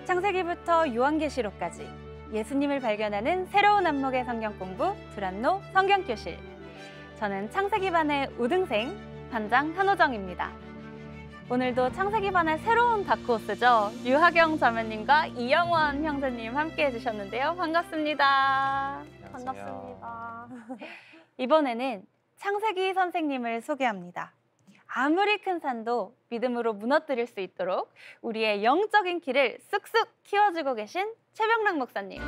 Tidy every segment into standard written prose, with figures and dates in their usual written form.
창세기부터 요한계시록까지 예수님을 발견하는 새로운 안목의 성경 공부 두란노 성경교실. 저는 창세기반의 우등생 반장 한호정입니다. 오늘도 창세기반의 새로운 다크호스죠. 유하경 자매님과 이영원 형제님 함께 해주셨는데요. 반갑습니다. 안녕하세요. 반갑습니다. 이번에는 창세기 선생님을 소개합니다. 아무리 큰 산도 믿음으로 무너뜨릴 수 있도록 우리의 영적인 키를 쑥쑥 키워주고 계신 최병락 목사님.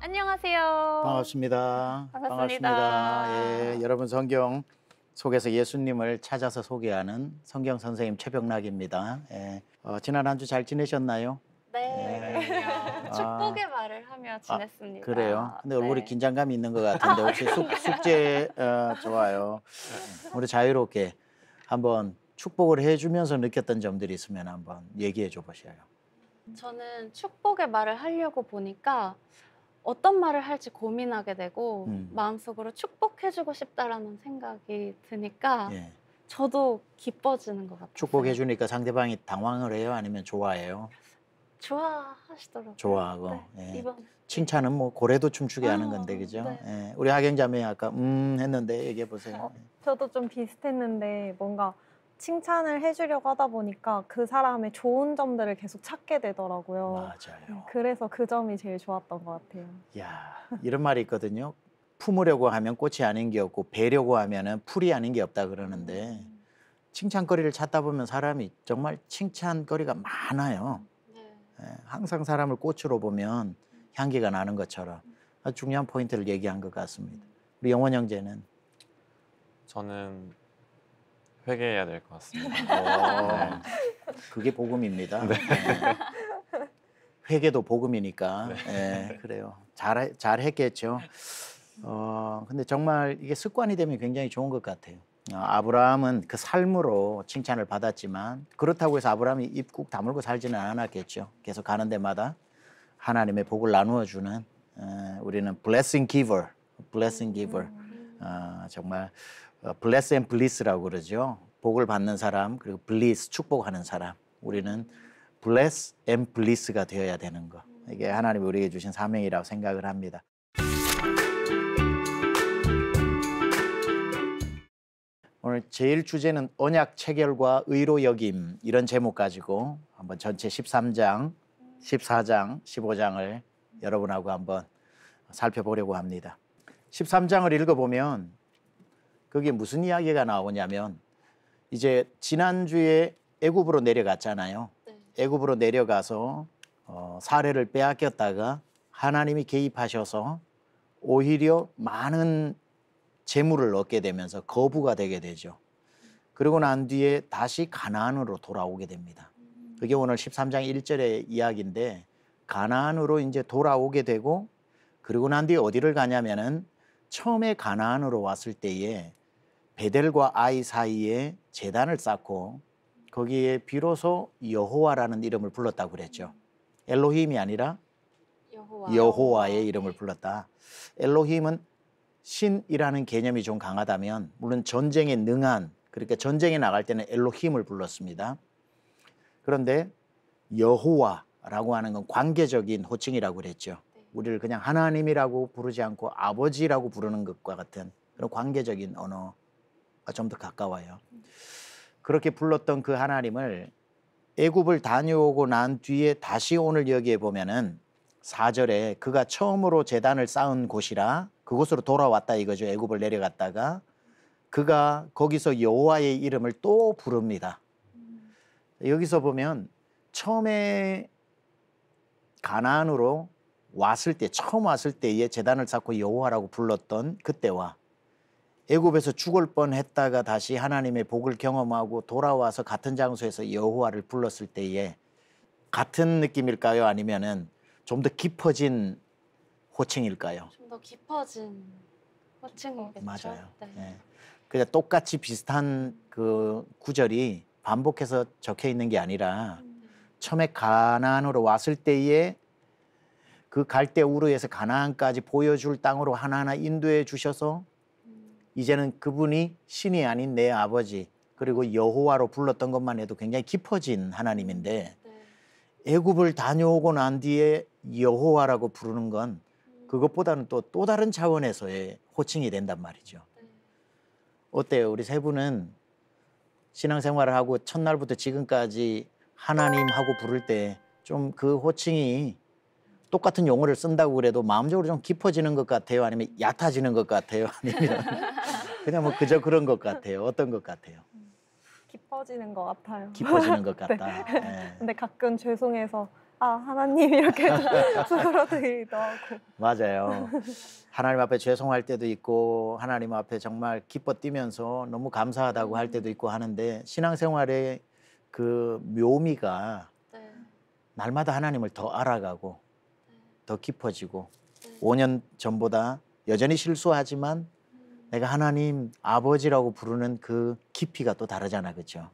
안녕하세요. 반갑습니다. 반갑습니다. 예, 여러분 성경 속에서 예수님을 찾아서 소개하는 성경 선생님 최병락입니다. 예, 지난 한 주 잘 지내셨나요? 네. 축복의 말을 하며 지냈습니다. 그래요? 근데 얼굴에 네. 긴장감이 있는 것 같은데 혹시 숙제 좋아요. 우리 자유롭게 한번 축복을 해주면서 느꼈던 점들이 있으면 한번 얘기해 줘 보셔요. 저는 축복의 말을 하려고 보니까 어떤 말을 할지 고민하게 되고 마음속으로 축복해주고 싶다라는 생각이 드니까 예. 저도 기뻐지는 것 같아요. 축복해 주니까 상대방이 당황을 해요? 아니면 좋아해요? 좋아하시더라고요. 좋아하고. 네, 예. 이번 칭찬은 뭐 고래도 춤추게 하는 건데 그죠? 네. 예. 우리 하경자매 아까 했는데 얘기해 보세요. 저도 좀 비슷했는데 뭔가 칭찬을 해주려고 하다 보니까 그 사람의 좋은 점들을 계속 찾게 되더라고요. 맞아요. 그래서 그 점이 제일 좋았던 것 같아요. 야, 이런 말이 있거든요. 품으려고 하면 꽃이 아닌 게 없고 베려고 하면은 풀이 아닌 게 없다 그러는데 칭찬거리를 찾다 보면 사람이 정말 칭찬거리가 많아요. 네. 예, 항상 사람을 꽃으로 보면 향기가 나는 것처럼 아주 중요한 포인트를 얘기한 것 같습니다. 우리 영원 형제는 저는 회개해야 될 것 같습니다. 그게 복음입니다. 네. 회개도 복음이니까. 네, 그래요. 잘 했겠죠. 근데 정말 이게 습관이 되면 굉장히 좋은 것 같아요. 아브라함은 그 삶으로 칭찬을 받았지만 그렇다고 해서 아브라함이 입 꾹 다물고 살지는 않았겠죠. 계속 가는 데마다 하나님의 복을 나누어 주는 우리는 blessing giver, blessing giver. 정말 bless and bliss라고 그러죠. 복을 받는 사람 그리고 bliss 축복하는 사람. 우리는 bless and bliss가 되어야 되는 거. 이게 하나님이 우리에게 주신 사명이라고 생각을 합니다. 오늘 제일 주제는 언약 체결과 의로 여김 이런 제목 가지고 한번 전체 13장, 14장, 15장을 여러분하고 한번 살펴보려고 합니다. 13장을 읽어보면 거기에 무슨 이야기가 나오냐면 이제 지난주에 애굽으로 내려갔잖아요. 네. 애굽으로 내려가서 사례를 빼앗겼다가 하나님이 개입하셔서 오히려 많은 재물을 얻게 되면서 거부가 되게 되죠. 그리고 난 뒤에 다시 가나안으로 돌아오게 됩니다. 그게 오늘 13장 1절의 이야기인데 가나안으로 이제 돌아오게 되고 그리고 난 뒤에 어디를 가냐면은 처음에 가나안으로 왔을 때에 베델과 아이 사이에 제단을 쌓고 거기에 비로소 여호와라는 이름을 불렀다고 그랬죠. 엘로힘이 아니라 여호와의 이름을 불렀다. 엘로힘은 신이라는 개념이 좀 강하다면 물론 전쟁에 능한 그러니까 전쟁에 나갈 때는 엘로힘을 불렀습니다. 그런데 여호와라고 하는 건 관계적인 호칭이라고 그랬죠. 우리를 그냥 하나님이라고 부르지 않고 아버지라고 부르는 것과 같은 그런 관계적인 언어가 좀 더 가까워요. 그렇게 불렀던 그 하나님을 애굽을 다녀오고 난 뒤에 다시 오늘 여기에 보면은 4절에 그가 처음으로 제단을 쌓은 곳이라 그곳으로 돌아왔다 이거죠. 애굽을 내려갔다가 그가 거기서 여호와의 이름을 또 부릅니다. 여기서 보면 처음에 가나안으로 왔을 때 처음 왔을 때에 제단을 쌓고 여호와라고 불렀던 그때와 애굽에서 죽을 뻔했다가 다시 하나님의 복을 경험하고 돌아와서 같은 장소에서 여호와를 불렀을 때에 같은 느낌일까요? 아니면은 좀 더 깊어진 호칭일까요? 좀 더 깊어진 호칭이겠죠. 맞아요. 네. 네. 그러니까 똑같이 비슷한 그 구절이 반복해서 적혀 있는 게 아니라 처음에 가나안으로 왔을 때에 그 갈대 우르에서 가나안까지 보여줄 땅으로 하나하나 인도해 주셔서 이제는 그분이 신이 아닌 내 아버지 그리고 여호와로 불렀던 것만 해도 굉장히 깊어진 하나님인데 네. 애굽을 다녀오고 난 뒤에 여호와라고 부르는 건 그것보다는 또 다른 차원에서의 호칭이 된단 말이죠. 네. 어때요? 우리 세 분은 신앙생활을 하고 첫날부터 지금까지 하나님하고 부를 때 좀 그 호칭이 똑같은 용어를 쓴다고 그래도 마음적으로 좀 깊어지는 것 같아요? 아니면 얕아지는 것 같아요? 아니면 그냥 뭐 그저 그런 것 같아요? 어떤 것 같아요? 깊어지는 것 같아요. 깊어지는 것 같다. 네. 근데 가끔 죄송해서 하나님 이렇게 수그러들기도 하고. 맞아요. 하나님 앞에 죄송할 때도 있고 하나님 앞에 정말 기뻐 뛰면서 너무 감사하다고 할 때도 있고 하는데 신앙생활의 그 묘미가 네. 날마다 하나님을 더 알아가고 네. 더 깊어지고 네. 5년 전보다 여전히 실수하지만 내가 하나님 아버지라고 부르는 그 깊이가 또 다르잖아, 그렇죠?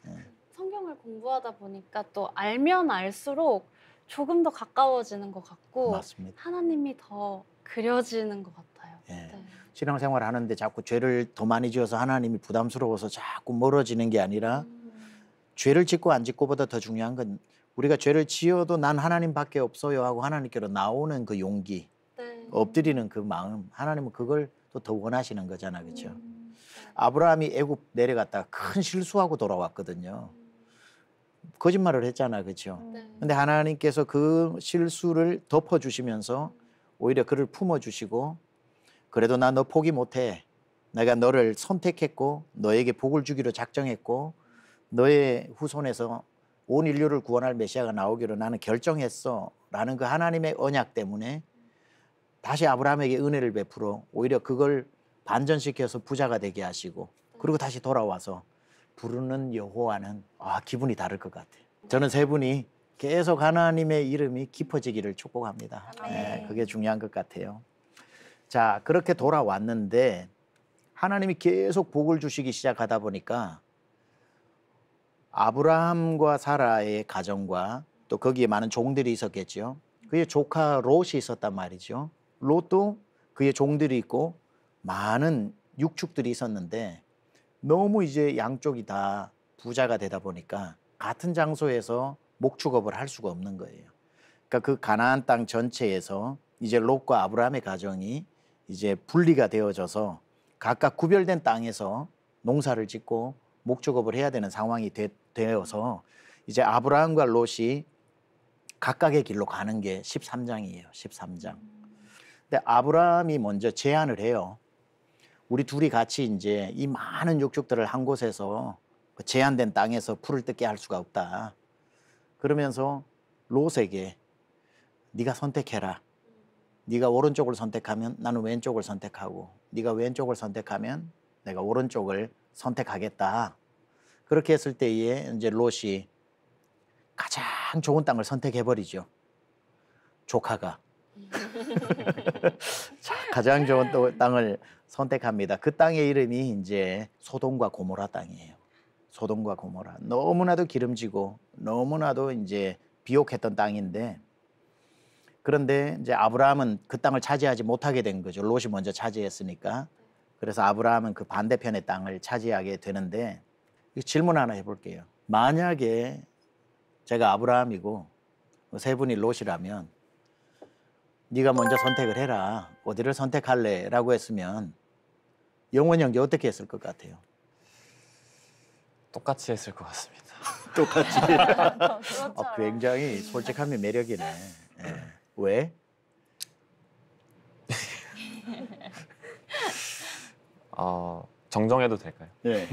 네. 성경을 공부하다 보니까 또 알면 알수록 조금 더 가까워지는 것 같고 맞습니다. 하나님이 더 그려지는 것 같아요. 예. 네. 신앙생활 하는데 자꾸 죄를 더 많이 지어서 하나님이 부담스러워서 자꾸 멀어지는 게 아니라 죄를 짓고 안 짓고보다 더 중요한 건 우리가 죄를 지어도 난 하나님밖에 없어요 하고 하나님께로 나오는 그 용기, 네. 엎드리는 그 마음, 하나님은 그걸 또 더 원하시는 거잖아, 그렇죠? 네. 아브라함이 애굽 내려갔다가 큰 실수하고 돌아왔거든요. 거짓말을 했잖아, 그렇죠? 네. 근데 하나님께서 그 실수를 덮어주시면서 오히려 그를 품어주시고 그래도 나 너 포기 못해. 내가 너를 선택했고 너에게 복을 주기로 작정했고 너의 후손에서 온 인류를 구원할 메시아가 나오기로 나는 결정했어 라는 그 하나님의 언약 때문에 다시 아브라함에게 은혜를 베풀어 오히려 그걸 반전시켜서 부자가 되게 하시고 그리고 다시 돌아와서 부르는 여호와는 기분이 다를 것 같아요. 저는 세 분이 계속 하나님의 이름이 깊어지기를 축복합니다. 네, 그게 중요한 것 같아요. 자, 그렇게 돌아왔는데 하나님이 계속 복을 주시기 시작하다 보니까 아브라함과 사라의 가정과 또 거기에 많은 종들이 있었겠죠. 그의 조카 롯이 있었단 말이죠. 롯도 그의 종들이 있고 많은 육축들이 있었는데 너무 이제 양쪽이 다 부자가 되다 보니까 같은 장소에서 목축업을 할 수가 없는 거예요. 그러니까 그 가나안 땅 전체에서 이제 롯과 아브라함의 가정이 이제 분리가 되어져서 각각 구별된 땅에서 농사를 짓고 목축업을 해야 되는 상황이 되어서 이제 아브라함과 롯이 각각의 길로 가는 게 13장이에요. 13장. 근데 아브라함이 먼저 제안을 해요. 우리 둘이 같이 이제 이 많은 육축들을 한 곳에서 제한된 땅에서 풀을 뜯게 할 수가 없다. 그러면서 롯에게 네가 선택해라. 네가 오른쪽을 선택하면 나는 왼쪽을 선택하고 네가 왼쪽을 선택하면 내가 오른쪽을 선택하겠다. 그렇게 했을 때에 이제 롯이 가장 좋은 땅을 선택해버리죠. 조카가. 자, 가장 좋은 땅을 선택합니다. 그 땅의 이름이 이제 소돔과 고모라 땅이에요. 소돔과 고모라. 너무나도 기름지고 너무나도 이제 비옥했던 땅인데 그런데 이제 아브라함은 그 땅을 차지하지 못하게 된 거죠. 롯이 먼저 차지했으니까. 그래서 아브라함은 그 반대편의 땅을 차지하게 되는데 질문 하나 해볼게요. 만약에 제가 아브라함이고 세 분이 롯이라면 네가 먼저 선택을 해라. 어디를 선택할래? 라고 했으면 영원 형제 어떻게 했을 것 같아요? 똑같이 했을 것 같습니다. 똑같이. 그렇죠. 굉장히 솔직함이 매력이네. 예. 왜? 정정해도 될까요? 네.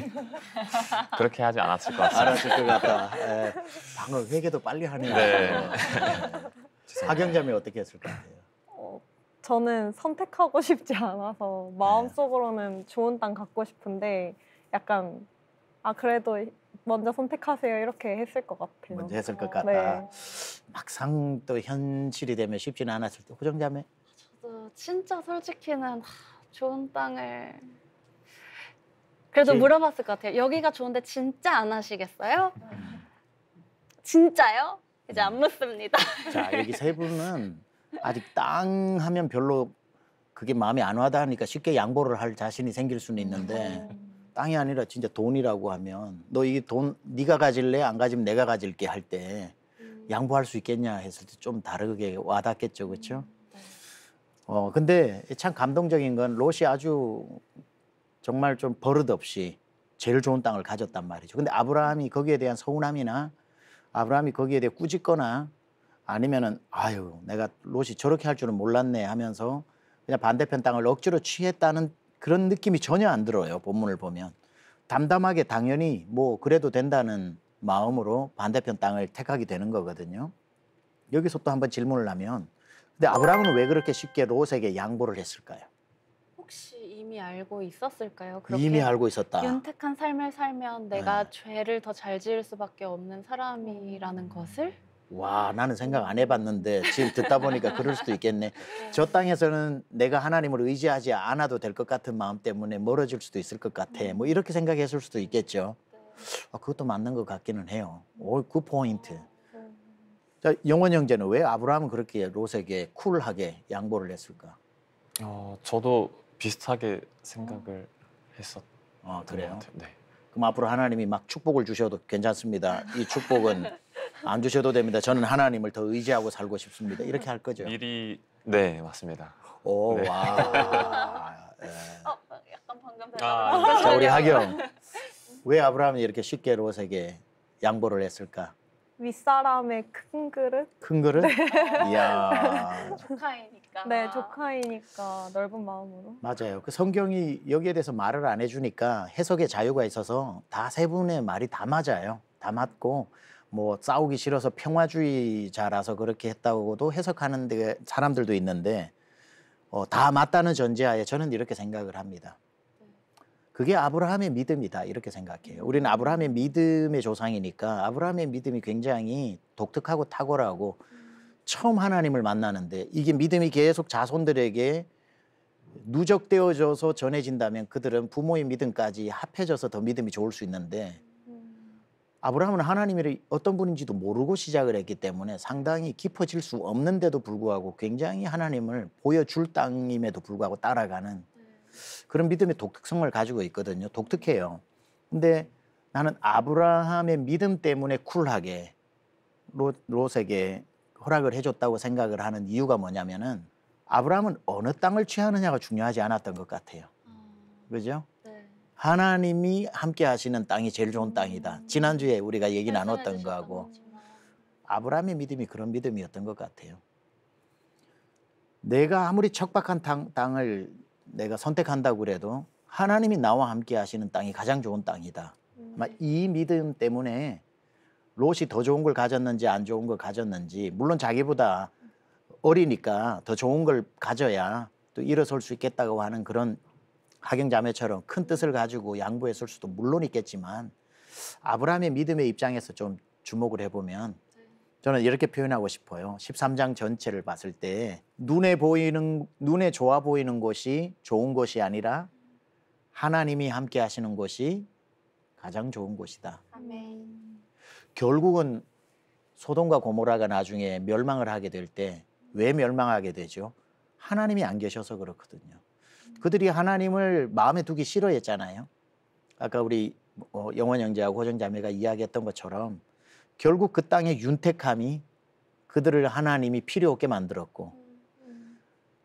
그렇게 하지 않았을 것 같습니다. 알았을 것 같다. 예. 방금 회개도 빨리 하네요. 네. 하경자매 어떻게 했을 것 같아요? 저는 선택하고 싶지 않아서 마음속으로는 좋은 땅 갖고 싶은데 약간 그래도 먼저 선택하세요 이렇게 했을 것 같아요. 먼저 했을 것 같다. 네. 막상 또 현실이 되면 쉽지는 않았을 때 호정자매? 저도 진짜 솔직히는 좋은 땅을 그래도 제일- 물어봤을 것 같아요. 여기가 좋은데 진짜 안 하시겠어요? 진짜요? 이제 안 묻습니다. 자, 여기 세 분은 아직 땅 하면 별로 그게 마음에 안 와닿으니까 쉽게 양보를 할 자신이 생길 수는 있는데 땅이 아니라 진짜 돈이라고 하면 너 이 돈 네가 가질래 안 가지면 내가 가질게 할 때 양보할 수 있겠냐 했을 때 좀 다르게 와닿겠죠, 그렇죠? 네. 근데 참 감동적인 건 롯이 아주 정말 좀 버릇없이 제일 좋은 땅을 가졌단 말이죠. 근데 아브라함이 거기에 대한 서운함이나 아브라함이 거기에 대해 꾸짖거나 아니면은 아유 내가 롯이 저렇게 할 줄은 몰랐네 하면서 그냥 반대편 땅을 억지로 취했다는 그런 느낌이 전혀 안 들어요. 본문을 보면 담담하게 당연히 뭐 그래도 된다는 마음으로 반대편 땅을 택하게 되는 거거든요. 여기서 또 한번 질문을 하면 근데 아브라함은 왜 그렇게 쉽게 롯에게 양보를 했을까요? 혹시 이미 알고 있었을까요? 그렇게 이미 알고 있었다. 윤택한 삶을 살면 내가 네. 죄를 더 잘 지을 수밖에 없는 사람이라는 것을 와 나는 생각 안 해봤는데 지금 듣다 보니까 그럴 수도 있겠네. 저 땅에서는 내가 하나님을 의지하지 않아도 될 것 같은 마음 때문에 멀어질 수도 있을 것 같아. 뭐 이렇게 생각했을 수도 있겠죠. 그것도 맞는 것 같기는 해요. 오, 그 포인트. 자, 영원 형제는 왜 아브라함은 그렇게 롯에게 쿨하게 양보를 했을까? 저도 비슷하게 생각을 했었던 그래요? 것 같아요. 네. 그럼 앞으로 하나님이 막 축복을 주셔도 괜찮습니다. 이 축복은 안 주셔도 됩니다. 저는 하나님을 더 의지하고 살고 싶습니다. 이렇게 할 거죠. 미리 네 맞습니다. 오, 네. 와. 예. 약간 방금 자, 우리 하경. 왜 아브라함이 이렇게 쉽게 롯에게 양보를 했을까? 윗사람의 큰 그릇? 큰 그릇? 이야. 조카이니까. 네, 조카이니까 넓은 마음으로. 맞아요. 그 성경이 여기에 대해서 말을 안 해주니까 해석의 자유가 있어서 다 세 분의 말이 다 맞아요. 다 맞고 뭐 싸우기 싫어서 평화주의자라서 그렇게 했다고도 해석하는 데 사람들도 있는데 다 맞다는 전제하에 저는 이렇게 생각을 합니다. 그게 아브라함의 믿음이다 이렇게 생각해요. 우리는 아브라함의 믿음의 조상이니까 아브라함의 믿음이 굉장히 독특하고 탁월하고 처음 하나님을 만나는데 이게 믿음이 계속 자손들에게 누적되어져서 전해진다면 그들은 부모의 믿음까지 합해져서 더 믿음이 좋을 수 있는데 아브라함은 하나님이 어떤 분인지도 모르고 시작을 했기 때문에 상당히 깊어질 수 없는데도 불구하고 굉장히 하나님을 보여줄 땅임에도 불구하고 따라가는 그런 믿음의 독특성을 가지고 있거든요. 독특해요. 근데 나는 아브라함의 믿음 때문에 쿨하게 롯에게 허락을 해줬다고 생각을 하는 이유가 뭐냐면은 아브라함은 어느 땅을 취하느냐가 중요하지 않았던 것 같아요. 그죠? 네. 하나님이 함께 하시는 땅이 제일 좋은 땅이다. 지난주에 우리가 얘기 나눴던 거하고 아브라함의 믿음이 그런 믿음이었던 것 같아요. 내가 아무리 척박한 땅을 내가 선택한다고 그래도 하나님이 나와 함께 하시는 땅이 가장 좋은 땅이다. 아마 이 믿음 때문에 롯이 더 좋은 걸 가졌는지 안 좋은 걸 가졌는지 물론 자기보다 어리니까 더 좋은 걸 가져야 또 일어설 수 있겠다고 하는 그런 하경자매처럼 큰 뜻을 가지고 양보했을 수도 물론 있겠지만 아브라함의 믿음의 입장에서 좀 주목을 해보면 저는 이렇게 표현하고 싶어요. 13장 전체를 봤을 때 눈에 좋아 보이는 것이 좋은 것이 아니라 하나님이 함께 하시는 것이 가장 좋은 것이다. 아멘. 결국은 소돔과 고모라가 나중에 멸망을 하게 될 때 왜 멸망하게 되죠? 하나님이 안 계셔서 그렇거든요. 그들이 하나님을 마음에 두기 싫어했잖아요. 아까 우리 영원 형제하고 호정 자매가 이야기했던 것처럼 결국 그 땅의 윤택함이 그들을 하나님이 필요 없게 만들었고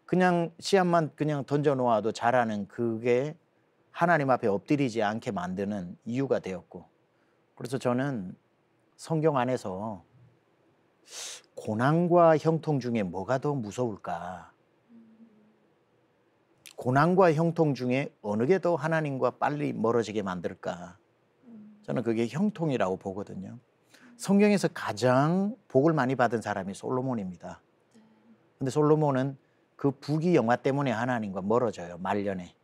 그냥 씨앗만 그냥 던져 놓아도 자라는 그게 하나님 앞에 엎드리지 않게 만드는 이유가 되었고 그래서 저는 성경 안에서 고난과 형통 중에 뭐가 더 무서울까? 고난과 형통 중에 어느 게 더 하나님과 빨리 멀어지게 만들까? 저는 그게 형통이라고 보거든요. 성경에서 가장 복을 많이 받은 사람이 솔로몬입니다. 근데 솔로몬은 그 부귀 영화 때문에 하나님과 멀어져요. 말년에.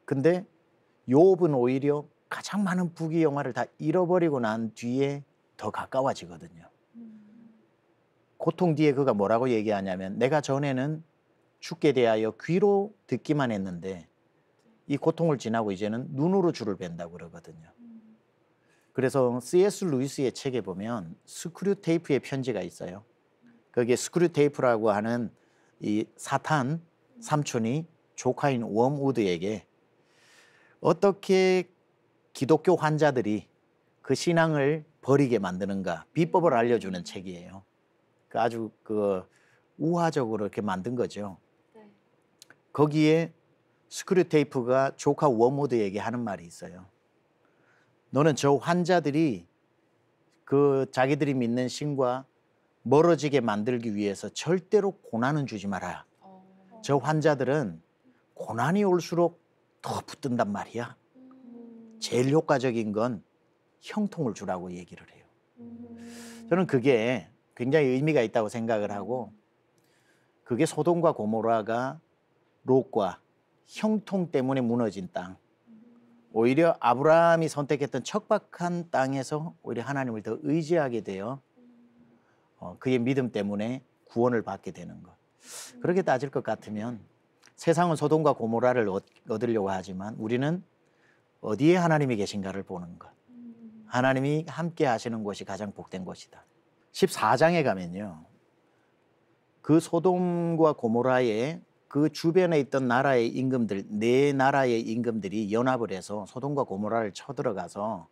근데 욥은 오히려 가장 많은 부귀 영화를 다 잃어버리고 난 뒤에 더 가까워지거든요. 고통 뒤에 그가 뭐라고 얘기하냐면 내가 전에는 죽게 대하여 귀로 듣기만 했는데 이 고통을 지나고 이제는 눈으로 주를 뵌다고 그러거든요. 그래서 C.S. 루이스의 책에 보면 스크류 테이프의 편지가 있어요. 거기에 스크류 테이프라고 하는 이 사탄 삼촌이 조카인 웜우드에게 어떻게 기독교 환자들이 그 신앙을 버리게 만드는가 비법을 알려주는 책이에요. 아주 우화적으로 이렇게 만든 거죠. 네. 거기에 스크류테이프가 조카 워모드에게 하는 말이 있어요. 너는 저 환자들이 자기들이 믿는 신과 멀어지게 만들기 위해서 절대로 고난은 주지 마라. 저 환자들은 고난이 올수록 더 붙든단 말이야. 제일 효과적인 건 형통을 주라고 얘기를 해요. 저는 그게 굉장히 의미가 있다고 생각을 하고, 그게 소돔과 고모라가 롯과 형통 때문에 무너진 땅, 오히려 아브라함이 선택했던 척박한 땅에서 오히려 하나님을 더 의지하게 되어 그의 믿음 때문에 구원을 받게 되는 것. 그렇게 따질 것 같으면 세상은 소돔과 고모라를 얻으려고 하지만 우리는 어디에 하나님이 계신가를 보는 것. 하나님이 함께 하시는 곳이 가장 복된 곳이다. 14장에 가면요, 그 소돔과 고모라의 그 주변에 있던 나라의 임금들, 네 나라의 임금들이 연합을 해서 소돔과 고모라를 쳐들어가서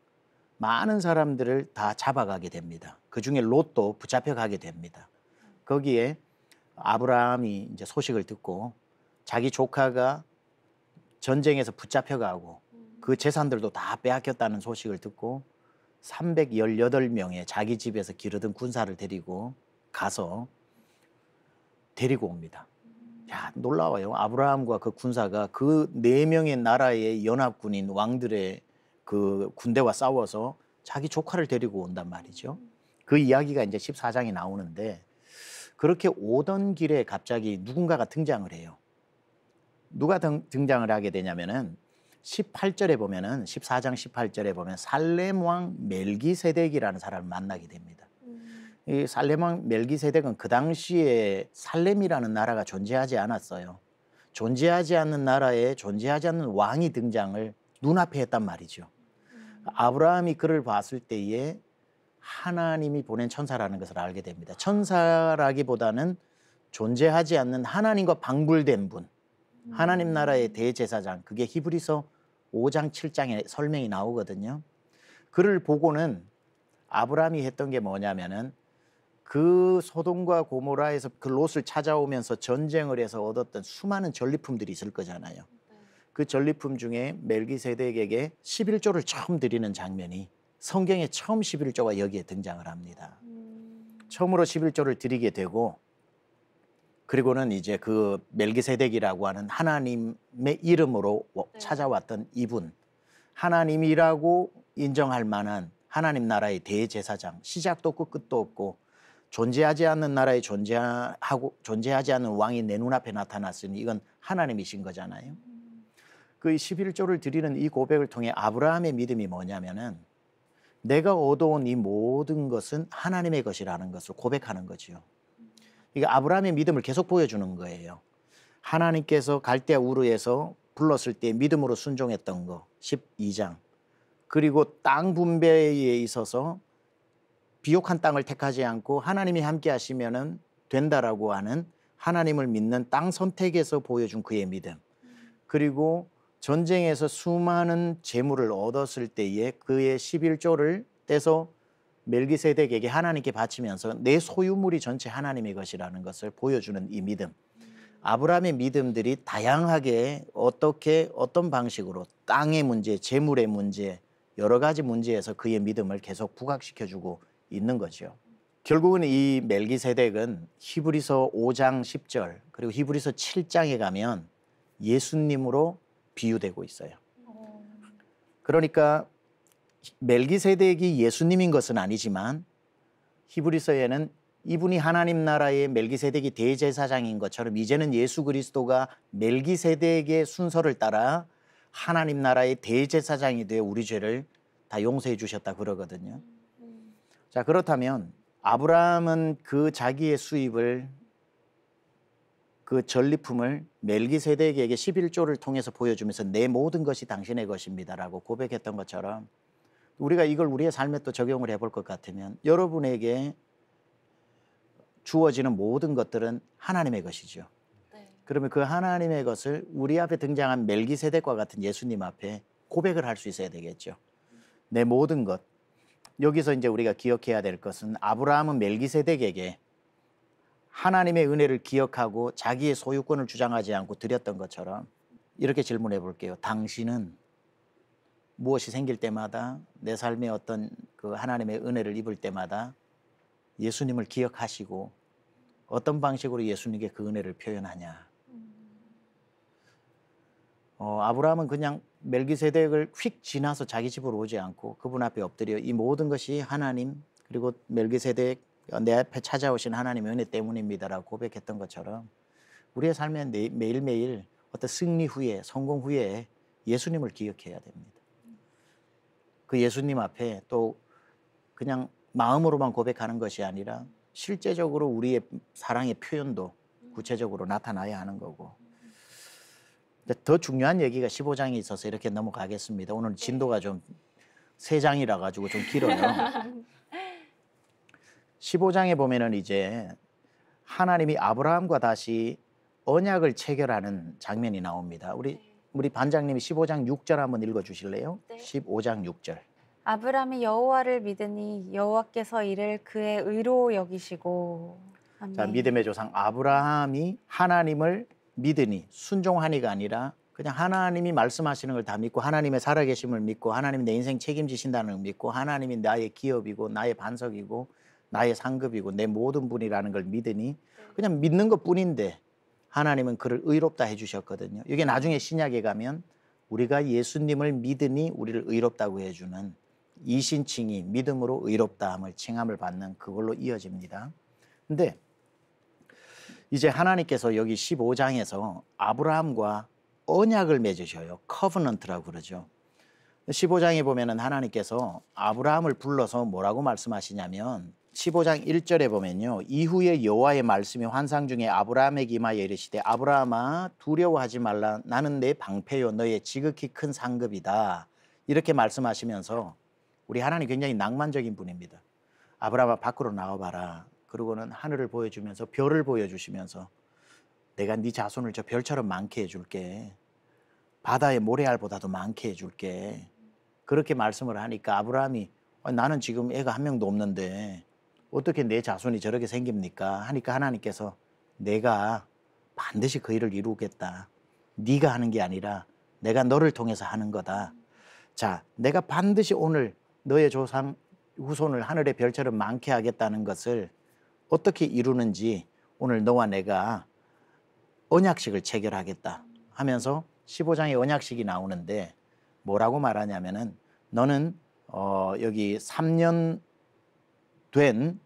많은 사람들을 다 잡아가게 됩니다. 그 중에 롯도 붙잡혀가게 됩니다. 거기에 아브라함이 이제 소식을 듣고 자기 조카가 전쟁에서 붙잡혀가고 그 재산들도 다 빼앗겼다는 소식을 듣고 318명의 자기 집에서 기르던 군사를 데리고 가서 데리고 옵니다. 야, 놀라워요. 아브라함과 그 군사가 그 4명의 나라의 연합군인 왕들의 그 군대와 싸워서 자기 조카를 데리고 온단 말이죠. 그 이야기가 이제 14장에 나오는데, 그렇게 오던 길에 갑자기 누군가가 등장을 해요. 누가 등장을 하게 되냐면은 18절에 보면은, 14장 18절에 보면 살렘 왕 멜기세덱이라는 사람을 만나게 됩니다. 이 살렘 왕 멜기세덱은 그 당시에 살렘이라는 나라가 존재하지 않았어요. 존재하지 않는 나라에 존재하지 않는 왕이 등장을 눈앞에 했단 말이죠. 아브라함이 그를 봤을 때에 하나님이 보낸 천사라는 것을 알게 됩니다. 천사라기보다는 존재하지 않는 하나님과 방불된 분, 하나님 나라의 대제사장, 그게 히브리서 5장 7장에 설명이 나오거든요. 그를 보고는 아브라함이 했던 게 뭐냐면은 그 소돔과 고모라에서 그 롯을 찾아오면서 전쟁을 해서 얻었던 수많은 전리품들이 있을 거잖아요. 그 전리품 중에 멜기세덱에게 11조를 처음 드리는 장면이 성경에 처음 11조가 여기에 등장을 합니다. 처음으로 11조를 드리게 되고, 그리고는 이제 그 멜기세덱이라고 하는 하나님의 이름으로 찾아왔던 이분, 하나님이라고 인정할 만한 하나님 나라의 대제사장, 시작도 없고 끝도 없고 존재하지 않는 나라에 존재하지 않는 왕이 내 눈앞에 나타났으니 이건 하나님이신 거잖아요. 그 11조를 드리는 이 고백을 통해 아브라함의 믿음이 뭐냐면은 내가 얻어온 이 모든 것은 하나님의 것이라는 것을 고백하는 거지요. 이게 아브라함의 믿음을 계속 보여주는 거예요. 하나님께서 갈대아 우르에서 불렀을 때 믿음으로 순종했던 거 12장, 그리고 땅 분배에 있어서 비옥한 땅을 택하지 않고 하나님이 함께 하시면은 된다라고 하는 하나님을 믿는 땅 선택에서 보여준 그의 믿음, 그리고 전쟁에서 수많은 재물을 얻었을 때에 그의 11조를 떼서 멜기세덱에게 하나님께 바치면서 내 소유물이 전체 하나님의 것이라는 것을 보여주는 이 믿음. 아브라함의 믿음들이 다양하게 어떤 방식으로 땅의 문제, 재물의 문제, 여러 가지 문제에서 그의 믿음을 계속 부각시켜주고 있는 거죠. 결국은 이 멜기세덱은 히브리서 5장 10절 그리고 히브리서 7장에 가면 예수님으로 비유되고 있어요. 그러니까 멜기세덱이 예수님인 것은 아니지만 히브리서에는 이분이 하나님 나라의 멜기세덱이 대제사장인 것처럼 이제는 예수 그리스도가 멜기세덱의 순서를 따라 하나님 나라의 대제사장이 되어 우리 죄를 다 용서해 주셨다 그러거든요. 자, 그렇다면 아브라함은 그 자기의 수입을, 그 전리품을 멜기세덱에게 11조를 통해서 보여주면서 내 모든 것이 당신의 것입니다라고 고백했던 것처럼 우리가 이걸 우리의 삶에 또 적용을 해볼 것 같으면 여러분에게 주어지는 모든 것들은 하나님의 것이죠. 네. 그러면 그 하나님의 것을 우리 앞에 등장한 멜기세덱과 같은 예수님 앞에 고백을 할 수 있어야 되겠죠. 내 모든 것. 여기서 이제 우리가 기억해야 될 것은 아브라함은 멜기세덱에게 하나님의 은혜를 기억하고 자기의 소유권을 주장하지 않고 드렸던 것처럼 이렇게 질문해 볼게요. 당신은 무엇이 생길 때마다 내 삶에 어떤 그 하나님의 은혜를 입을 때마다 예수님을 기억하시고 어떤 방식으로 예수님께 그 은혜를 표현하냐. 아브라함은 그냥 멜기세덱을 휙 지나서 자기 집으로 오지 않고 그분 앞에 엎드려 이 모든 것이 하나님 그리고 멜기세덱 내 앞에 찾아오신 하나님의 은혜 때문입니다라고 고백했던 것처럼 우리의 삶에 매일매일 어떤 승리 후에 성공 후에 예수님을 기억해야 됩니다. 그 예수님 앞에 또 그냥 마음으로만 고백하는 것이 아니라 실제적으로 우리의 사랑의 표현도 구체적으로 나타나야 하는 거고. 더 중요한 얘기가 15장에 있어서 이렇게 넘어가겠습니다. 오늘 진도가 좀 3장이라 가지고 좀 길어요. 15장에 보면은 이제 하나님이 아브라함과 다시 언약을 체결하는 장면이 나옵니다. 우리 반장님이 15장 6절 한번 읽어 주실래요? 네. 15장 6절. 아브라함이 여호와를 믿으니 여호와께서 이를 그의 의로 여기시고. 아멘. 자, 믿음의 조상 아브라함이 하나님을 믿으니 순종하니가 아니라 그냥 하나님이 말씀하시는 걸 다 믿고 하나님의 살아계심을 믿고 하나님이 내 인생 책임지신다는 걸 믿고 하나님이 나의 기업이고 나의 반석이고 나의 상급이고 내 모든 분이라는 걸 믿으니 그냥 믿는 것뿐인데 하나님은 그를 의롭다 해주셨거든요. 이게 나중에 신약에 가면 우리가 예수님을 믿으니 우리를 의롭다고 해주는 이신칭이 믿음으로 의롭다함을 칭함을 받는 그걸로 이어집니다. 근데 이제 하나님께서 여기 15장에서 아브라함과 언약을 맺으셔요. 커버넌트라고 그러죠. 15장에 보면은 하나님께서 아브라함을 불러서 뭐라고 말씀하시냐면 15장 1절에 보면요. 이후에 여호와의 말씀이 환상 중에 아브라함에게 임하여 이르시되 아브라함아 두려워하지 말라 나는 내 방패요 너의 지극히 큰 상급이다. 이렇게 말씀하시면서 우리 하나님 굉장히 낭만적인 분입니다. 아브라함아 밖으로 나와봐라. 그러고는 하늘을 보여주면서 별을 보여주시면서 내가 네 자손을 저 별처럼 많게 해줄게. 바다의 모래알보다도 많게 해줄게. 그렇게 말씀을 하니까 아브라함이 나는 지금 애가 한 명도 없는데 어떻게 내 자손이 저렇게 생깁니까? 하니까 하나님께서 내가 반드시 그 일을 이루겠다. 네가 하는 게 아니라 내가 너를 통해서 하는 거다. 자, 내가 반드시 오늘 너의 조상 후손을 하늘의 별처럼 많게 하겠다는 것을 어떻게 이루는지 오늘 너와 내가 언약식을 체결하겠다 하면서 15장에 언약식이 나오는데 뭐라고 말하냐면은 너는 여기 3년 된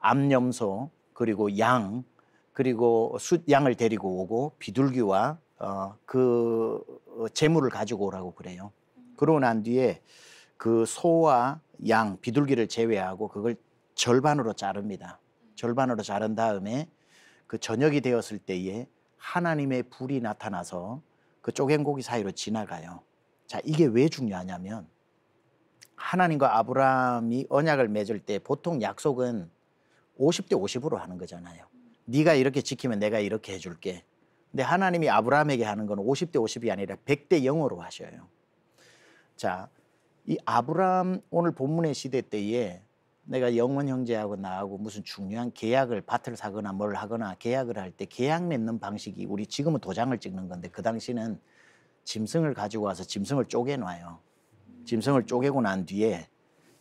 암염소 그리고 양 그리고 숫양을 데리고 오고 비둘기와 그 재물을 가지고 오라고 그래요. 그러고 난 뒤에 그 소와 양 비둘기를 제외하고 그걸 절반으로 자릅니다. 절반으로 자른 다음에 그 저녁이 되었을 때에 하나님의 불이 나타나서 그 쪼갠 고기 사이로 지나가요. 자, 이게 왜 중요하냐면 하나님과 아브라함이 언약을 맺을 때 보통 약속은 50대 50으로 하는 거잖아요. 네가 이렇게 지키면 내가 이렇게 해줄게. 근데 하나님이 아브라함에게 하는 건 50대 50이 아니라 100대 0으로 하셔요. 자, 이 아브라함 오늘 본문의 시대 때에 내가 영원 형제하고 나하고 무슨 중요한 계약을 밭을 사거나 뭘 하거나 계약을 할 때 계약 맺는 방식이 우리 지금은 도장을 찍는 건데 그 당시는 짐승을 가지고 와서 짐승을 쪼개놔요. 짐승을 쪼개고 난 뒤에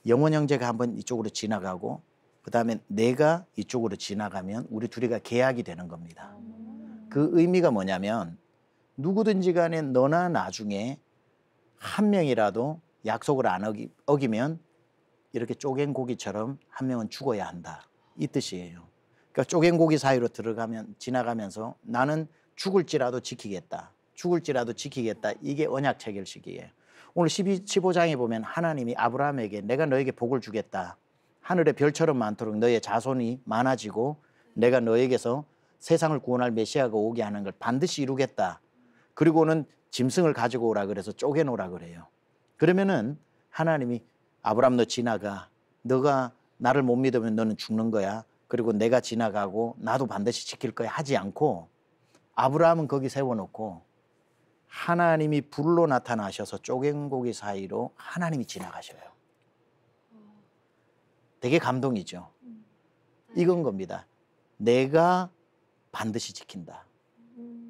영원 형제가 한번 이쪽으로 지나가고 그 다음에 내가 이쪽으로 지나가면 우리 둘이가 계약이 되는 겁니다. 그 의미가 뭐냐면 누구든지 간에 너나 나중에 한 명이라도 약속을 안 어기면 이렇게 쪼갠 고기처럼 한 명은 죽어야 한다. 이 뜻이에요. 그러니까 쪼갠 고기 사이로 지나가면서 나는 죽을지라도 지키겠다. 죽을지라도 지키겠다. 이게 언약 체결식이에요. 오늘 15장에 보면 하나님이 아브라함에게 내가 너에게 복을 주겠다. 하늘의 별처럼 많도록 너의 자손이 많아지고 내가 너에게서 세상을 구원할 메시아가 오게 하는 걸 반드시 이루겠다. 그리고는 짐승을 가지고 오라 그래서 쪼개놓으라 그래요. 그러면은 하나님이 아브라함 너 지나가. 너가 나를 못 믿으면 너는 죽는 거야. 그리고 내가 지나가고 나도 반드시 지킬 거야 하지 않고 아브라함은 거기 세워놓고 하나님이 불로 나타나셔서 쪼갠고기 사이로 하나님이 지나가셔요. 되게 감동이죠. 이건 겁니다. 내가 반드시 지킨다.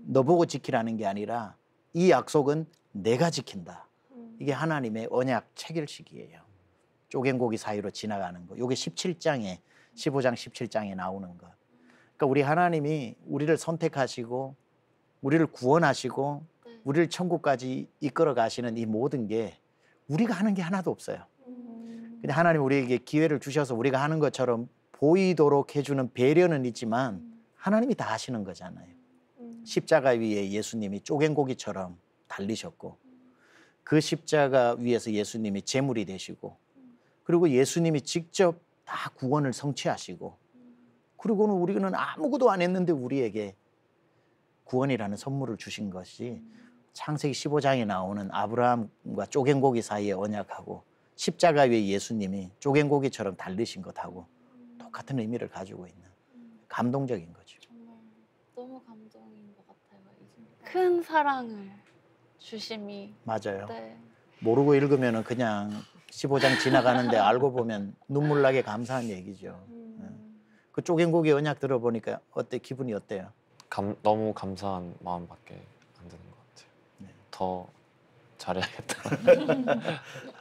너 보고 지키라는 게 아니라 이 약속은 내가 지킨다. 이게 하나님의 언약 체결식이에요. 쪼갠고기 사이로 지나가는 거. 이게 17장에 15장 17장에 나오는 것. 그러니까 우리 하나님이 우리를 선택하시고 우리를 구원하시고 우리를 천국까지 이끌어 가시는 이 모든 게 우리가 하는 게 하나도 없어요. 근데 하나님 우리에게 기회를 주셔서 우리가 하는 것처럼 보이도록 해주는 배려는 있지만 하나님이 다 하시는 거잖아요. 십자가 위에 예수님이 쪼갠고기처럼 달리셨고 그 십자가 위에서 예수님이 제물이 되시고 그리고 예수님이 직접 다 구원을 성취하시고 그리고는 우리는 아무것도 안 했는데 우리에게 구원이라는 선물을 주신 것이 창세기 15장에 나오는 아브라함과 쪼갠고기 사이의 언약하고 십자가 위에 예수님이 쪼갠고기처럼 달리신 것하고 똑같은 의미를 가지고 있는 감동적인 거죠. 정말 너무 감동인 것 같아요. 큰 사랑을 주심이. 맞아요. 네. 모르고 읽으면 그냥 15장 지나가는데 알고 보면 눈물 나게 감사한 얘기죠. 그 쪼갠고기 언약 들어보니까 기분이 어때요? 너무 감사한 마음밖에 안 드는 것 같아요. 네. 더 잘해야겠다.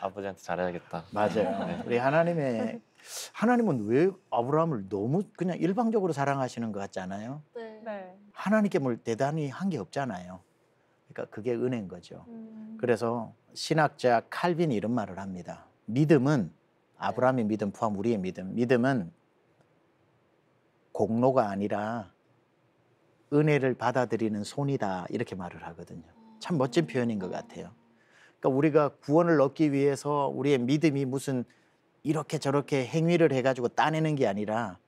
아버지한테 잘해야겠다. 맞아요. 네. 우리 하나님은 왜 아브라함을 너무 그냥 일방적으로 사랑하시는 것 같지 않아요? 네. 네. 하나님께 뭘 대단히 한 게 없잖아요. 그러니까 그게 은혜인 거죠. 그래서 신학자 칼빈이 이런 말을 합니다. 믿음은 아브라함의 믿음 포함 우리의 믿음은 공로가 아니라 은혜를 받아들이는 손이다 이렇게 말을 하거든요. 참 멋진 표현인 것 같아요. 그러니까 우리가 구원을 얻기 위해서 우리의 믿음이 무슨 이렇게 저렇게 행위를 해가지고 따내는 게 아니라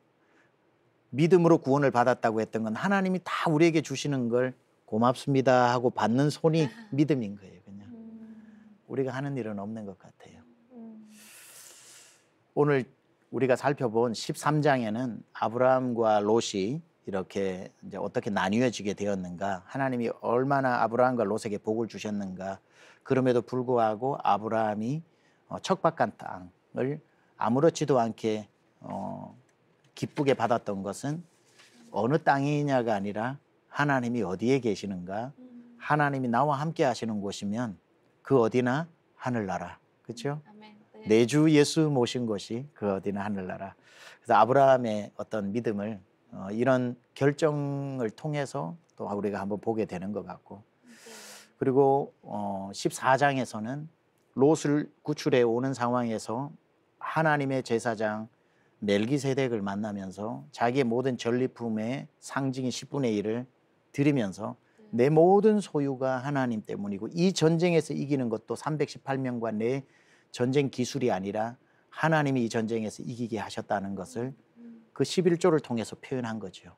믿음으로 구원을 받았다고 했던 건 하나님이 다 우리에게 주시는 걸 고맙습니다 하고 받는 손이 믿음인 거예요. 그냥 우리가 하는 일은 없는 것 같아요. 오늘 우리가 살펴본 13장에는 아브라함과 롯이 이렇게 이제 어떻게 나뉘어지게 되었는가, 하나님이 얼마나 아브라함과 롯에게 복을 주셨는가, 그럼에도 불구하고 아브라함이 척박한 땅을 아무렇지도 않게 기쁘게 받았던 것은 어느 땅이냐가 아니라 하나님이 어디에 계시는가, 하나님이 나와 함께 하시는 곳이면 그 어디나 하늘나라, 그렇죠? 아멘. 네. 내 주 예수 모신 곳이 그 어디나 하늘나라. 그래서 아브라함의 어떤 믿음을 이런 결정을 통해서 또 우리가 한번 보게 되는 것 같고, 그리고 14장에서는 롯을 구출해 오는 상황에서 하나님의 제사장 멜기세덱을 만나면서 자기의 모든 전리품의 상징인 10분의 1을 드리면서 내 모든 소유가 하나님 때문이고 이 전쟁에서 이기는 것도 318명과 내 전쟁 기술이 아니라 하나님이 이 전쟁에서 이기게 하셨다는 것을 그 11조를 통해서 표현한 거죠.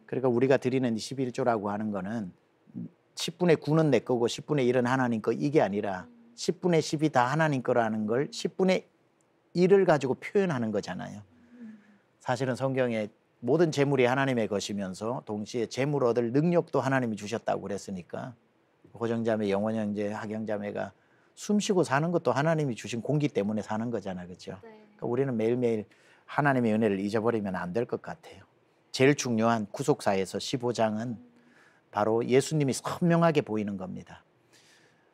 그러니까 우리가 드리는 이 11조라고 하는 거는 10분의 9는 내 거고 10분의 1은 하나님 거, 이게 아니라 10분의 10이 다 하나님 거라는 걸 10분의 1을 가지고 표현하는 거잖아요. 사실은 성경에 모든 재물이 하나님의 것이면서 동시에 재물 얻을 능력도 하나님이 주셨다고 그랬으니까 호정자매, 영원형제, 학영자매가 숨쉬고 사는 것도 하나님이 주신 공기 때문에 사는 거잖아요. 그렇죠? 네. 그러니까 우리는 매일매일 하나님의 은혜를 잊어버리면 안 될 것 같아요. 제일 중요한 구속사에서 15장은 바로 예수님이 선명하게 보이는 겁니다.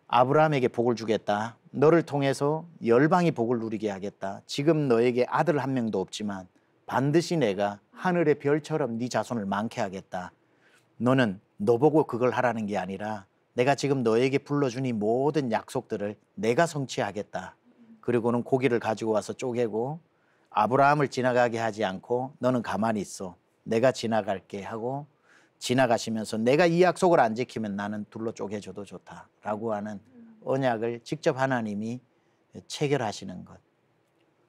아브라함에게 복을 주겠다. 너를 통해서 열방이 복을 누리게 하겠다. 지금 너에게 아들 한 명도 없지만 반드시 내가 하늘의 별처럼 네 자손을 많게 하겠다. 너는 너 보고 그걸 하라는 게 아니라 내가 지금 너에게 불러준 이 모든 약속들을 내가 성취하겠다. 그리고는 고기를 가지고 와서 쪼개고 아브라함을 지나가게 하지 않고 너는 가만히 있어. 내가 지나갈게 하고 지나가시면서 내가 이 약속을 안 지키면 나는 둘로 쪼개줘도 좋다라고 하는 언약을 직접 하나님이 체결하시는 것.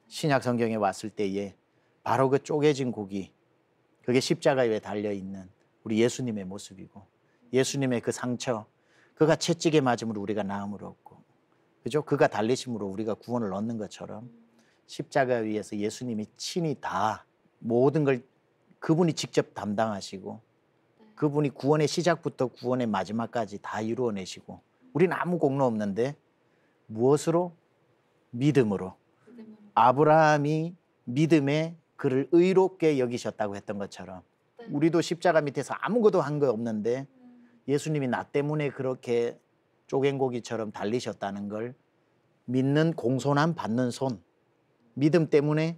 신약 성경에 왔을 때에 바로 그 쪼개진 고기, 그게 십자가 위에 달려있는 우리 예수님의 모습이고 예수님의 그 상처, 그가 채찍에 맞음으로 우리가 나음을 얻고, 그죠? 그가 달리심으로 우리가 구원을 얻는 것처럼 십자가 위에서 예수님이 친히 다 모든 걸 그분이 직접 담당하시고 그분이 구원의 시작부터 구원의 마지막까지 다 이루어내시고 우리는 아무 공로 없는데 무엇으로? 믿음으로. 아브라함이 믿음에 그를 의롭게 여기셨다고 했던 것처럼 우리도 십자가 밑에서 아무것도 한 거 없는데 예수님이 나 때문에 그렇게 쪼갠고기처럼 달리셨다는 걸 믿는 공손함 받는 손, 믿음 때문에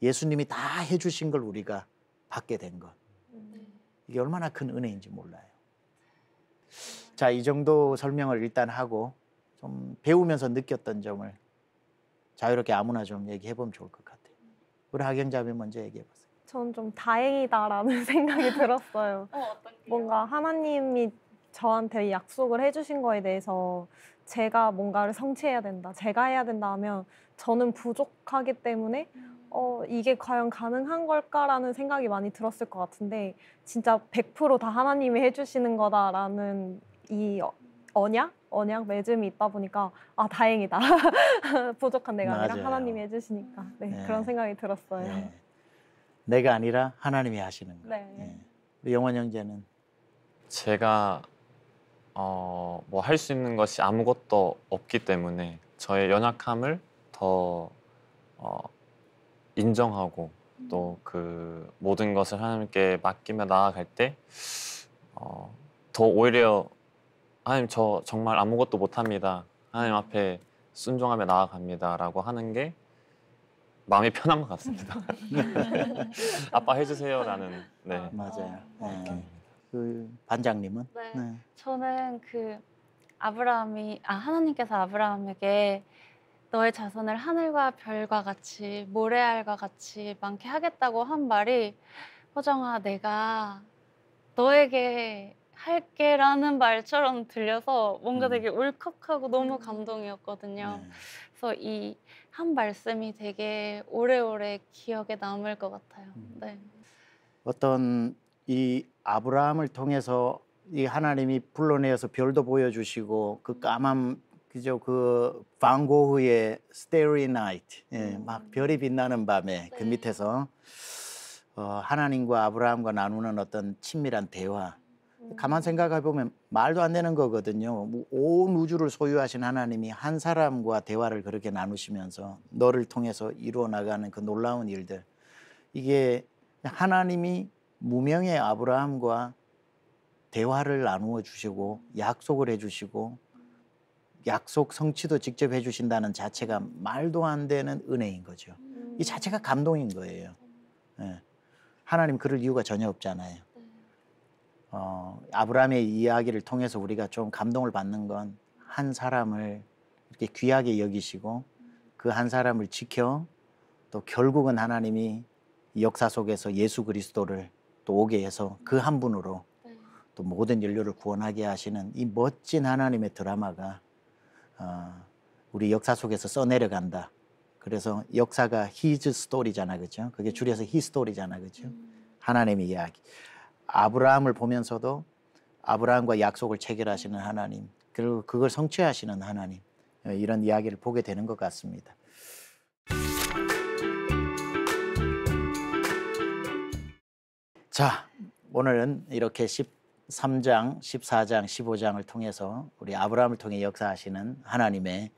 예수님이 다 해주신 걸 우리가 받게 된 것. 이게 얼마나 큰 은혜인지 몰라요. 자, 이 정도 설명을 일단 하고 좀 배우면서 느꼈던 점을 자유롭게 아무나 좀 얘기해 보면 좋을 것 같아요. 우리 하경자매 먼저 얘기해 보세요. 전 좀 다행이다라는 생각이 들었어요. 어떤 뭔가 하나님이 저한테 약속을 해주신 거에 대해서 제가 뭔가를 성취해야 된다, 제가 해야 된다 하면 저는 부족하기 때문에 이게 과연 가능한 걸까라는 생각이 많이 들었을 것 같은데 진짜 100% 다 하나님이 해주시는 거다라는 이 언약 맺음이 있다 보니까 아 다행이다. 부족한 내가 아니라 맞아요. 하나님이 해주시니까 네. 그런 생각이 들었어요. 네. 내가 아니라 하나님이 하시는 거. 네. 네. 우리 영원 형제는 제가 뭐 할 수 있는 것이 아무것도 없기 때문에 저의 연약함을 더 인정하고 또 그 모든 것을 하나님께 맡기며 나아갈 때 더 오히려 하나님 저 정말 아무것도 못합니다. 하나님 앞에 순종하며 나아갑니다라고 하는 게 마음이 편한 것 같습니다. 아빠 해주세요라는 네. 맞아요. 네. 느낌입니다. 그 반장님은 네. 저는 그 하나님께서 아브라함에게 너의 자손을 하늘과 별과 같이 모래알과 같이 많게 하겠다고 한 말이 호정아 내가 너에게 할게라는 말처럼 들려서 뭔가 되게 울컥하고 너무 감동이었거든요. 네. 그래서 이 한 말씀이 되게 오래오래 기억에 남을 것 같아요. 네. 어떤 이 아브라함을 통해서 이 하나님이 불러내어서 별도 보여주시고 그 까만 그저 그 반고흐의 Starry Night, 막 별이 빛나는 밤에 그 네. 밑에서 하나님과 아브라함과 나누는 어떤 친밀한 대화. 가만 생각해 보면 말도 안 되는 거거든요. 온 우주를 소유하신 하나님이 한 사람과 대화를 그렇게 나누시면서 너를 통해서 이루어 나가는 그 놀라운 일들. 이게 하나님이 무명의 아브라함과 대화를 나누어 주시고 약속을 해 주시고 약속 성취도 직접 해 주신다는 자체가 말도 안 되는 은혜인 거죠. 이 자체가 감동인 거예요. 예. 하나님 그럴 이유가 전혀 없잖아요. 아브라함의 이야기를 통해서 우리가 좀 감동을 받는 건 한 사람을 이렇게 귀하게 여기시고 그 한 사람을 지켜 또 결국은 하나님이 역사 속에서 예수 그리스도를 또 오게 해서 그 한 분으로 또 모든 인류를 구원하게 하시는 이 멋진 하나님의 드라마가 우리 역사 속에서 써내려간다. 그래서 역사가 His story잖아, 그렇죠? 그게 줄여서 His story잖아, 그렇죠? 하나님의 이야기. 아브라함을 보면서도 아브라함과 약속을 체결하시는 하나님, 그리고 그걸 성취하시는 하나님, 이런 이야기를 보게 되는 것 같습니다. 자, 오늘은 이렇게 13장, 14장, 15장을 통해서 우리 아브라함을 통해 역사하시는 하나님의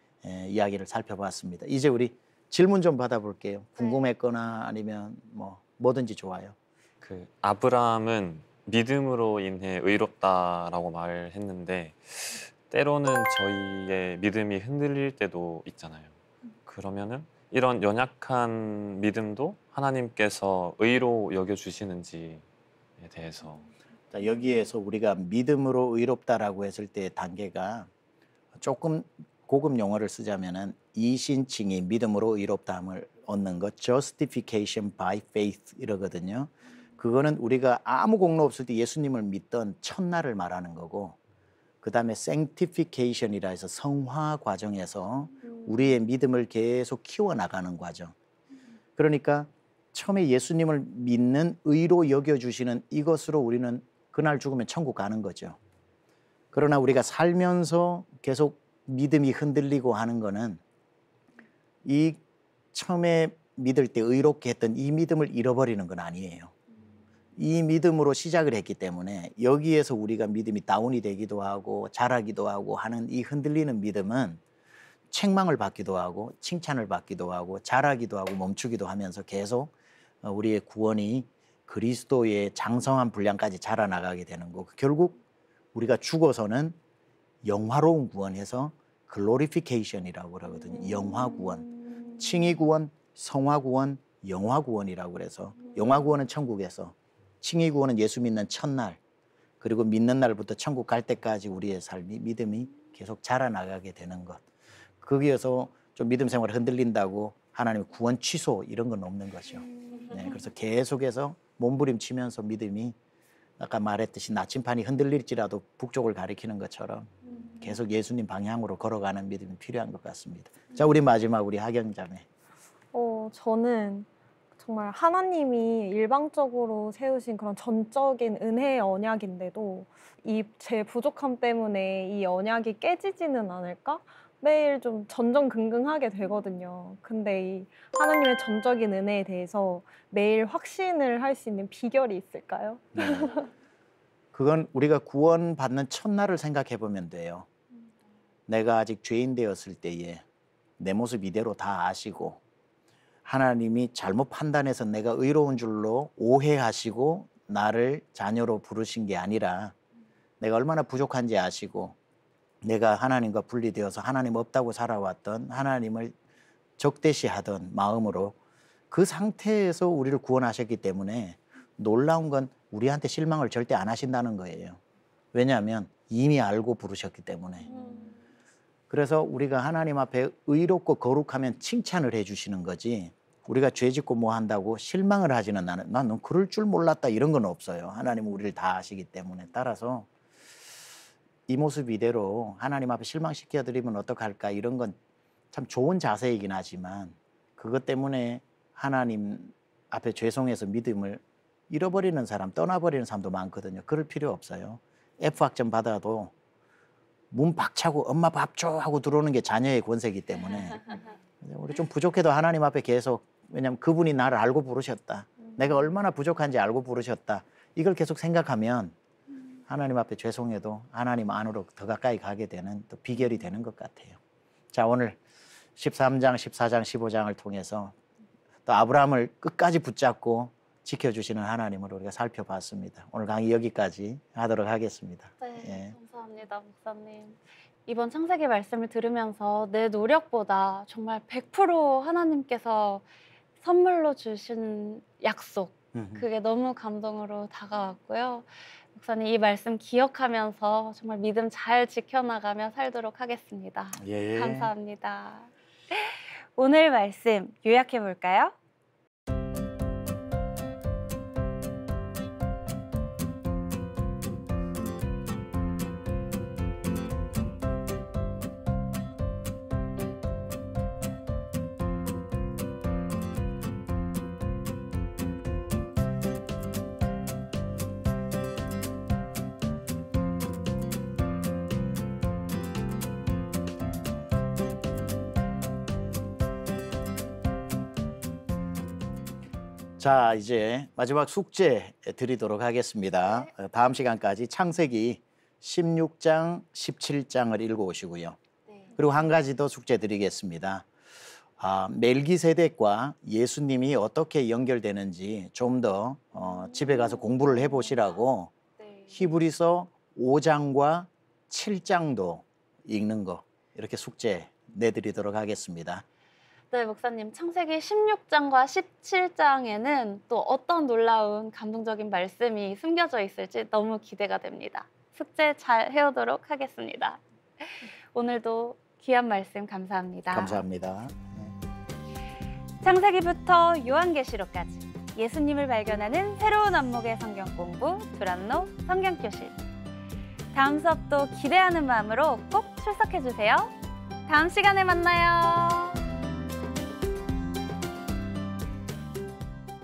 이야기를 살펴봤습니다. 이제 우리 질문 좀 받아볼게요. 궁금했거나 아니면 뭐든지 좋아요. 그 아브라함은 믿음으로 인해 의롭다라고 말을 했는데 때로는 저희의 믿음이 흔들릴 때도 있잖아요. 그러면은 이런 연약한 믿음도 하나님께서 의로 여겨주시는지에 대해서. 자, 여기에서 우리가 믿음으로 의롭다라고 했을 때 단계가 조금 고급 용어를 쓰자면은 이신칭이 믿음으로 의롭다함을 얻는 것, justification by faith 이러거든요. 그거는 우리가 아무 공로 없을 때 예수님을 믿던 첫날을 말하는 거고, 그 다음에 sanctification이라 해서 성화 과정에서 우리의 믿음을 계속 키워나가는 과정. 그러니까 처음에 예수님을 믿는 의로 여겨주시는 이것으로 우리는 그날 죽으면 천국 가는 거죠. 그러나 우리가 살면서 계속 믿음이 흔들리고 하는 거는 이 처음에 믿을 때 의롭게 했던 이 믿음을 잃어버리는 건 아니에요. 이 믿음으로 시작을 했기 때문에 여기에서 우리가 믿음이 다운이 되기도 하고 자라기도 하고 하는 이 흔들리는 믿음은 책망을 받기도 하고 칭찬을 받기도 하고 자라기도 하고 멈추기도 하면서 계속 우리의 구원이 그리스도의 장성한 분량까지 자라나가게 되는 거고, 결국 우리가 죽어서는 영화로운 구원해서 글로리피케이션이라고 그러거든요. 영화 구원, 칭의 구원, 성화 구원, 영화 구원이라고 그래서 영화 구원은 천국에서, 칭의 구원은 예수 믿는 첫날, 그리고 믿는 날부터 천국 갈 때까지 우리의 삶이 믿음이 계속 자라나가게 되는 것. 거기에서 좀 믿음 생활이 흔들린다고 하나님의 구원 취소 이런 건 없는 거죠. 네, 그래서 계속해서 몸부림치면서 믿음이 아까 말했듯이 나침판이 흔들릴지라도 북쪽을 가리키는 것처럼 계속 예수님 방향으로 걸어가는 믿음이 필요한 것 같습니다. 자, 우리 마지막 우리 하경자매. 저는 정말 하나님이 일방적으로 세우신 그런 전적인 은혜의 언약인데도 이 제 부족함 때문에 이 언약이 깨지지는 않을까? 매일 좀 전전긍긍하게 되거든요. 근데 이 하나님의 전적인 은혜에 대해서 매일 확신을 할 수 있는 비결이 있을까요? 네. 그건 우리가 구원받는 첫날을 생각해 보면 돼요. 내가 아직 죄인 되었을 때에 내 모습 이대로 다 아시고 하나님이 잘못 판단해서 내가 의로운 줄로 오해하시고 나를 자녀로 부르신 게 아니라 내가 얼마나 부족한지 아시고 내가 하나님과 분리되어서 하나님 없다고 살아왔던 하나님을 적대시하던 마음으로 그 상태에서 우리를 구원하셨기 때문에 놀라운 건 우리한테 실망을 절대 안 하신다는 거예요. 왜냐하면 이미 알고 부르셨기 때문에. 그래서 우리가 하나님 앞에 의롭고 거룩하면 칭찬을 해주시는 거지, 우리가 죄 짓고 뭐 한다고 실망을 하지는 않아요. 난 그럴 줄 몰랐다 이런 건 없어요. 하나님은 우리를 다 아시기 때문에. 따라서 이 모습 이대로 하나님 앞에 실망시켜드리면 어떡할까, 이런 건 참 좋은 자세이긴 하지만 그것 때문에 하나님 앞에 죄송해서 믿음을 잃어버리는 사람, 떠나버리는 사람도 많거든요. 그럴 필요 없어요. F학점 받아도 문 박차고 엄마 밥 줘 하고 들어오는 게 자녀의 권세이기 때문에 우리 좀 부족해도 하나님 앞에 계속, 왜냐하면 그분이 나를 알고 부르셨다. 내가 얼마나 부족한지 알고 부르셨다. 이걸 계속 생각하면 하나님 앞에 죄송해도 하나님 안으로 더 가까이 가게 되는 또 비결이 되는 것 같아요. 자, 오늘 13장, 14장, 15장을 통해서 또 아브라함을 끝까지 붙잡고 지켜주시는 하나님을 우리가 살펴봤습니다. 오늘 강의 여기까지 하도록 하겠습니다. 네, 예. 감사합니다, 목사님. 이번 창세기 말씀을 들으면서 내 노력보다 정말 100% 하나님께서 선물로 주신 약속, 그게 너무 감동으로 다가왔고요. 목사님, 이 말씀 기억하면서 정말 믿음 잘 지켜나가며 살도록 하겠습니다. 예. 감사합니다. 오늘 말씀 요약해 볼까요? 자, 이제 마지막 숙제 드리도록 하겠습니다. 다음 시간까지 창세기 16장, 17장을 읽어오시고요. 네. 그리고 한 가지 더 숙제 드리겠습니다. 멜기세덱과 예수님이 어떻게 연결되는지 좀 더 집에 가서 공부를 해보시라고 네. 히브리서 5장과 7장도 읽는 거 이렇게 숙제 내드리도록 하겠습니다. 네, 목사님, 창세기 16장과 17장에는 또 어떤 놀라운 감동적인 말씀이 숨겨져 있을지 너무 기대가 됩니다. 숙제 잘 해오도록 하겠습니다. 오늘도 귀한 말씀 감사합니다. 감사합니다. 창세기부터 요한계시록까지 예수님을 발견하는 새로운 안목의 성경 공부 두란노 성경교실. 다음 수업도 기대하는 마음으로 꼭 출석해 주세요. 다음 시간에 만나요.